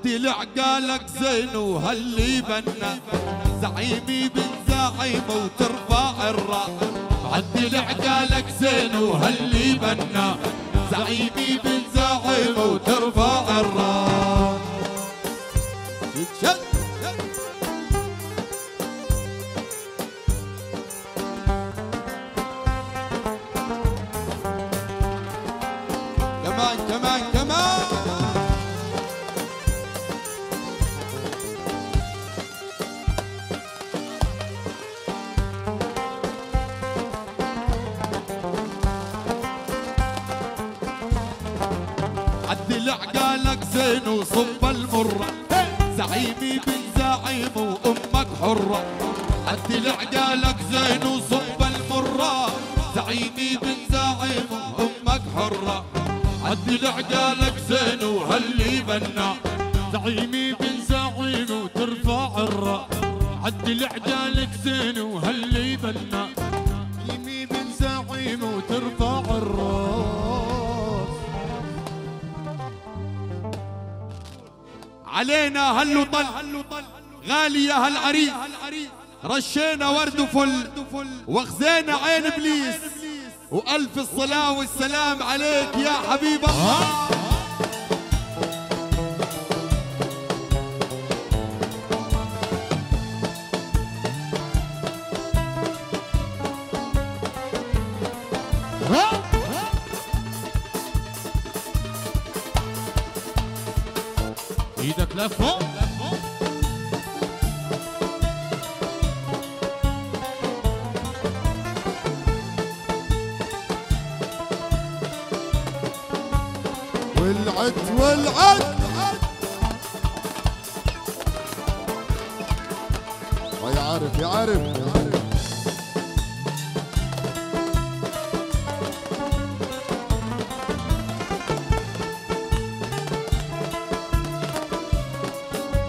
عدي العقالك زين وهاللي بنا زعيمي بن زعيمه وترفع الراس. عدي العقالك زين وهاللي بنا زعيمي بن زعيمه وترفع الراس. كمان كمان كمان عدي العقالك زين وصب المرة زعيمي بن زعيمه وامك حرة. عدي العقالك زين وصب المرة زعيمي بن زعيمه وامك حرة. عدي العقالك زين وهاللي بنا زعيمي بن زعيمه وترفع الراس. عدي العقالك زين وهاللي بنا زعيمي بن زعيمه وترفع الراس. علينا هاللطل غالية هالعريس رشينا ورد وفل وخزينا عين ابليس. والف الصلاة والسلام عليك يا حبيب الله. ايدك لفوق والعد والعد يعرف يعرف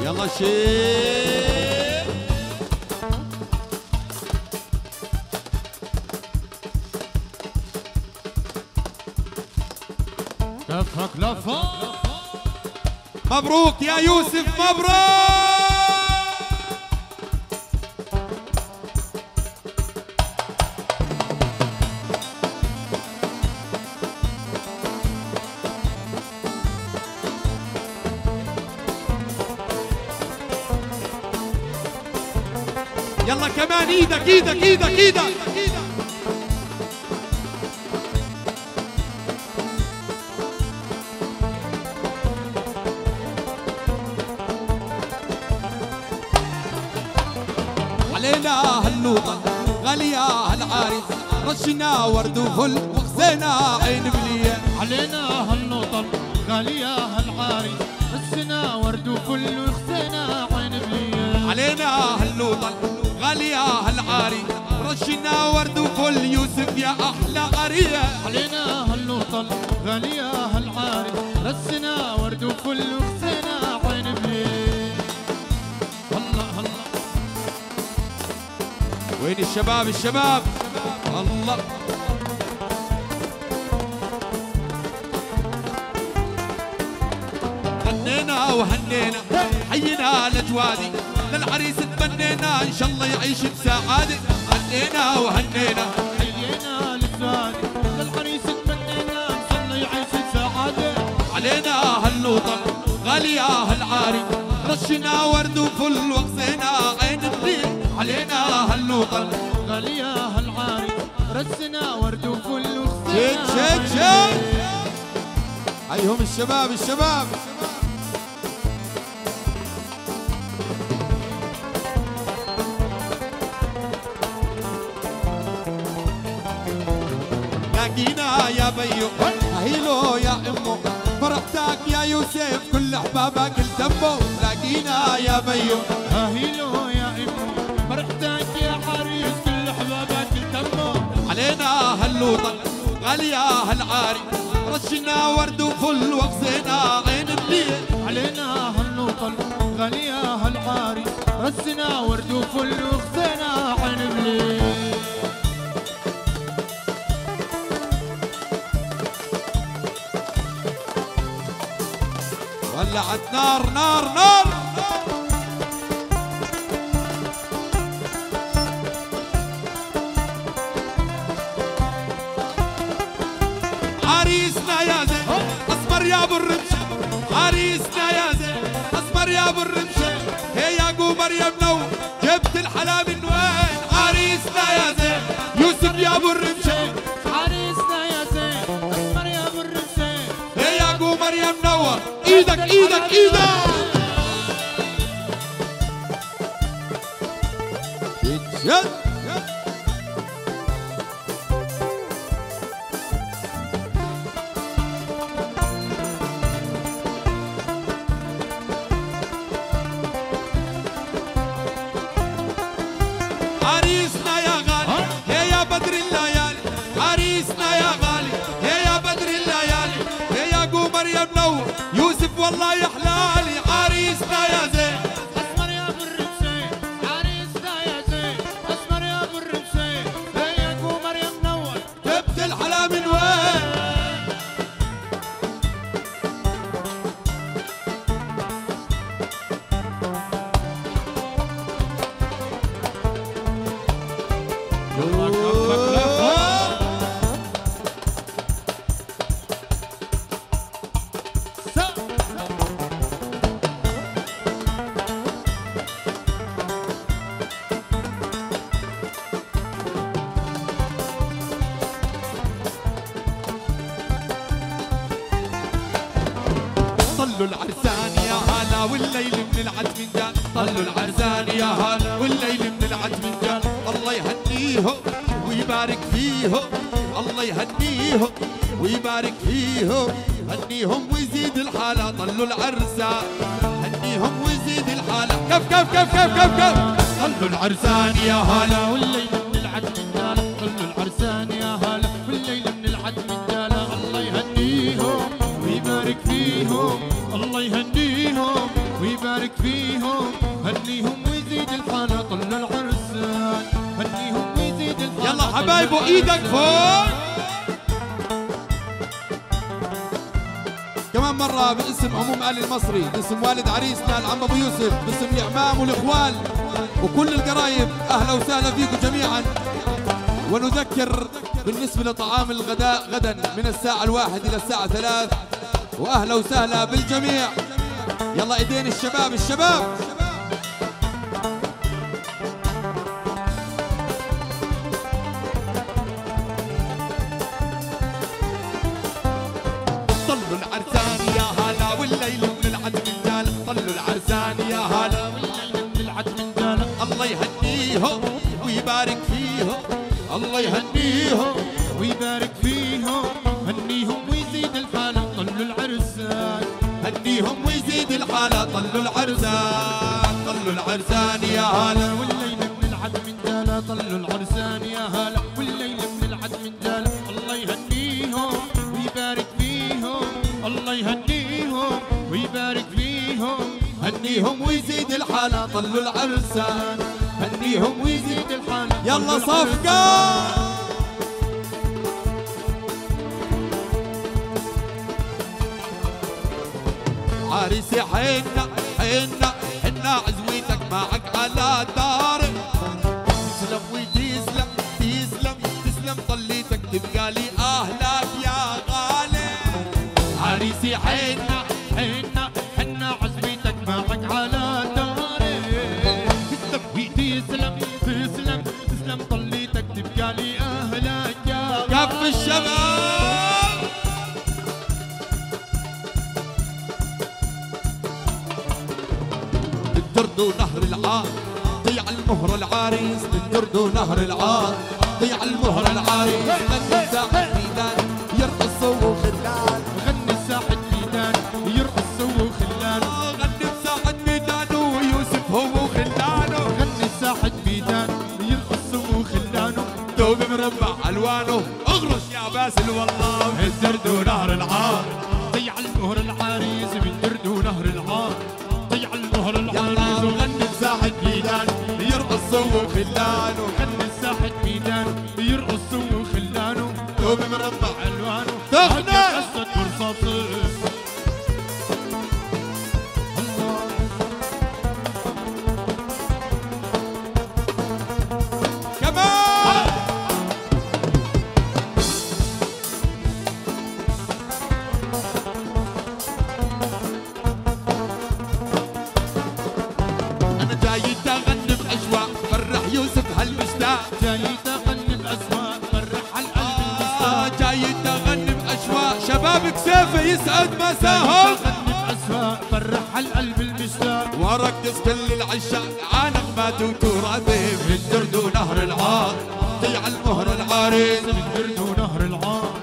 يلا شيء كفك لفوق. مبروك يا يوسف مبروك. يلا كمان ايدك ايدك ايدك ايدك. علينا هاللوطة غالية هالعارس رشنا ورد وفل وخزينا عين بلية. علينا هالنوطن غالية هالعاري رشنا ورد وفل وخزينا عين بلية. علينا هاللوطة غالية هالعاري رشنا ورد وفل يوسف يا أحلى عرية. علينا هالنوطن غالية هالعاري رشنا ورد وفل وخزينا عين بلية. هلا هلا وين الشباب الشباب الله. غنينا وهنينا حينا لجوادي للعريس تمنينا ان شاء الله يعيش بسعاده. غنينا وهنينا حيينا لجوادي للعريس تمنينا ان شاء الله يعيش بسعاده. علينا هاللوطة غالية هالعاري رشنا ورد وفل وخزينا عين الليل. علينا هاللوطة غالية هالعاري رشنا ورد وفل شيك وخزينا. شيك شيك هيهم الشباب الشباب. لاقينا يا بيو هيلو يا امو فرحتك يا يوسف كل احبابك التموا. لاقينا يا بيو هيلو يا امو فرحتك يا حريص كل احبابك التموا. علينا هاللوطة غالية هالعاري رشنا ورد وفل وخزينا عين الليل. علينا هالنوطن غالية هالعاري رشنا ورد وفل وخزينا عين بليل. ولعت نار نار نار. عريسنا يا زين اصفر يا ابو الرمشه، عريسنا يا زين اصفر يا ابو الرمشه، هي يا قمر يا منور جبت الحلا من وين؟ عريسنا يا زين يوسف يا ابو الرمشه، عريسنا يا زين اصفر يا ابو الرمشه، هي يا قمر يا منور ايدك ايدك ايدك. يتشد عريسنا يا غالي هي يا بدر الليالي، عريسنا يا غالي هي يا بدر الليالي، هي يا قمر يا منور يوسف والله يا حلالي. عريسنا يا زين اصفر يا ابو الرمشه، عريسنا يا زين اصفر يا ابو الرمشه، هي يا قمر يا منور جبت الحلا من وين؟ يلا كفك لفه. طلوا العرسان يا هلا والليل من العتمنجان، طلوا العرسان يا هلا والليل من العتمنجان، الله يهنيهم ويبارك فيهم، الله يهنيهم ويبارك فيهم، هنيهم ويزيد الحالة. طلوا العرسان هنيهم ويزيد الحالة. كف كف كف كف كف كف. طلوا العرسان يا هلا والليل من العد من جاله، طلوا العرسان يا هلا والليل من العد من جاله، الله يهنيهم ويبارك فيهم، الله يهنيهم ويبارك فيهم، هنيهم ويزيد الحالة. طلوا العرسان هنيهم ويزيد الحالة. يلا حبايبو ايدك فوق. كمان مرة باسم عموم آل المصري، باسم والد عريسنا العم ابو يوسف، باسم الاعمام والاخوال وكل القرايب، اهلا وسهلا فيكم جميعا. ونذكر بالنسبة لطعام الغداء غدا من الساعة 1 إلى الساعة 3، واهلا وسهلا بالجميع. يلا ايدين الشباب الشباب. طلوا العرسان يا هلا والليل من العد من جاله، طلوا العرسان يا هلا والليل من العد من جاله، الله يهنيهم ويبارك فيهم، الله يهنيهم ويبارك فيهم، هنيهم ويزيد الحالة. طلوا العرسان هنيهم ويزيد الحالة. طلوا العرسان طلوا العرسان يا هلا والليل من العد من جاله، طلوا العرسان يا هلا والليل من العد من جاله، الله يهنيهم ويبارك فيهم، الله يهنيهم ويبارك فيهم، هنيهم ويزيد الحالة. طلوا العرسان هنيهم ويزيد الحالة. يلا صفقة. عريسي حنا حنا حنا عزويتك معك على داري، تسلم وتسلم تسلم تسلم، طليتك تبقى لي اهلك يا غالي. عريسي حنا حنا حنا عزويتك معك على داري، تسلم وتسلم تسلم تسلم، طليتك تبقى لي اهلك يا كف الشباب. الدرد ونهر العار ضيع المهر العريس، الدرد ونهر العار ضيع المهر العريس. غني ساحة ميدان يرقص وخلان، غني ساحة ميدان يرقص وخلان، غني بساحة ميدان ويوسف هو وخلانه، غني ساحة ميدان يرقص وخلانه، دوب مربع الوانه اغرش يا باسل والله. الدرد ونهر العار ضيع المهر العريس، من درد ونهر العار ضيع المهر يلا العريس. غني بساحة ميدان يرقص وخلانه، غني ساحة ميدان يرقص وخلانه، دوب مربع الوانه تخنق. قصة برصاص جاي تغني بأسواق فرح القلب المشتاق جاي تغني بأشواق شبابك سيفه يسعد مساهم تغني بأسواق فرح القلب المشتاق وركز كل العشاق على نغمات وتراثي من درد ونهر العار طيع المهر العريس من درد ونهر العار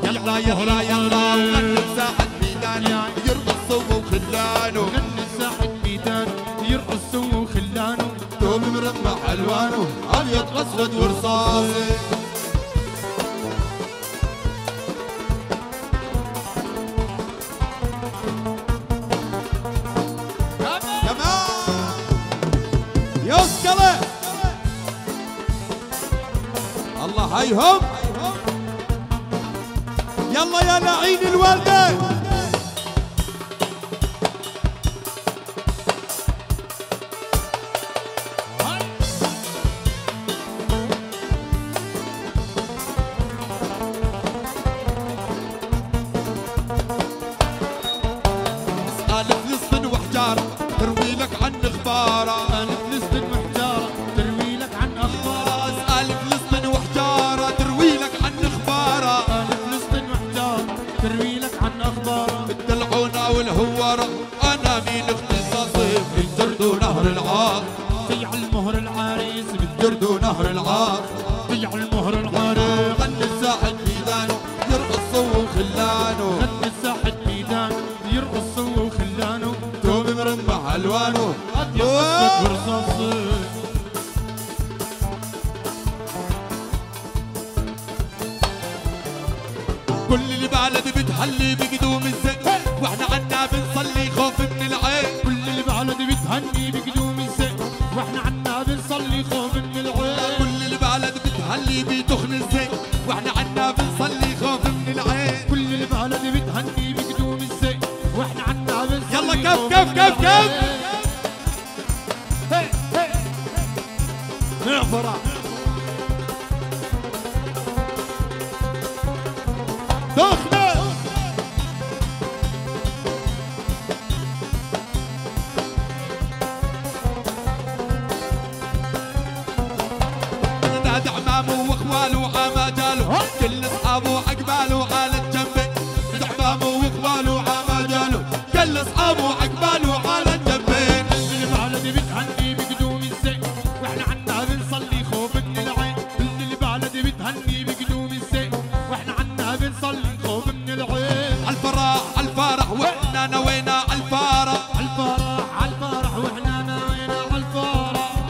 يلا يلا يلا غني بساحة ميدان يرقص وخلانه غني ساحة ميدان يرقص وخلانه توب مرمح الوانه ابيض اسود ورصاصي الله هيهم يلا يا لعين الوالده اسأل فلسطين وحجارة تروي لك عن اخبارها اسأل فلسطين وحجارة تروي لك عن اخبارها اسأل فلسطين وحجارة تروي لك عن اخبارها اسأل فلسطين وحجارة تروي لك عن اخبارها الدلعونة والهوارة انا مين اختصاصي بالجرد ونهر العار طيع المهر العريس بالجرد ونهر العار طيع المهر العريس غني الساحة ميدانه يرقص وخلانه غني ساحة ميدان يرقص وخلانه توب مرمح الوانه ابيض اسود ورصاصي كل اللي بلد بتهلي بقدوم الزين واحنا عنا بنصلي خوف من العين كل اللي بلد بتهني بقدوم الزين واحنا عنا بنصلي خوف من العين كل اللي بلد بتهلي بتخن الزين واحنا عنا بنصلي خوف من العين كل اللي بلد بتهني بقدوم الزين واحنا عنا بنصلي يلا كف معفرة دخلة نادى عمامه واخواله عما جاله كل اصحابه عقباله على الجنبين نادى عمامه واخواله عما جاله كل اصحابه عقباله على الجنبين اللي بلد بتهني بقدوم الزين واحنا عنا بنصلي خوف من العين كل اللي بلد بتهني بقدوم الزين واحنا عنا بنصلي خوف من العين عالفرح واحنا نوينا عالفرح عالفرح واحنا نوينا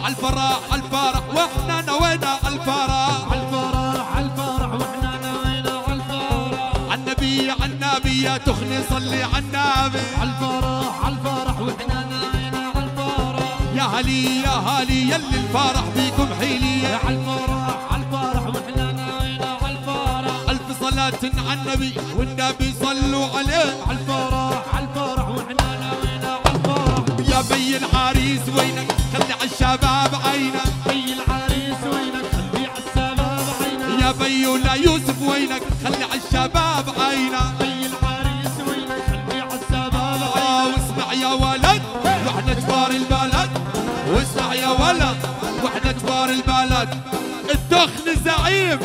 عالفرح عالفرح واحنا نوينا عالفرح عالفرح واحنا نوينا عالفرح عالنبي يا تخني صلي عالنبي عالفرح واحنا نوينا عالفرح يا هلي يلي الفرح بيكم حيلي عالفرح واحنا نوينا عالفرح ألف صلاة عالنبي والنبي صلوا عليه عالفرح واحنا نوينا عالفرح يا بي العريس وينك خلي عالشباب عينك بي العريس وينك خلي عالشباب عينك يا بي لا يوسف وينك خلي عالشباب عينك بي العريس وينك خلي عالشباب عينك واسمع يا ولد واحنا كبار البلد واسمع يا ولد واحنا كبار البلد الدخن زعيم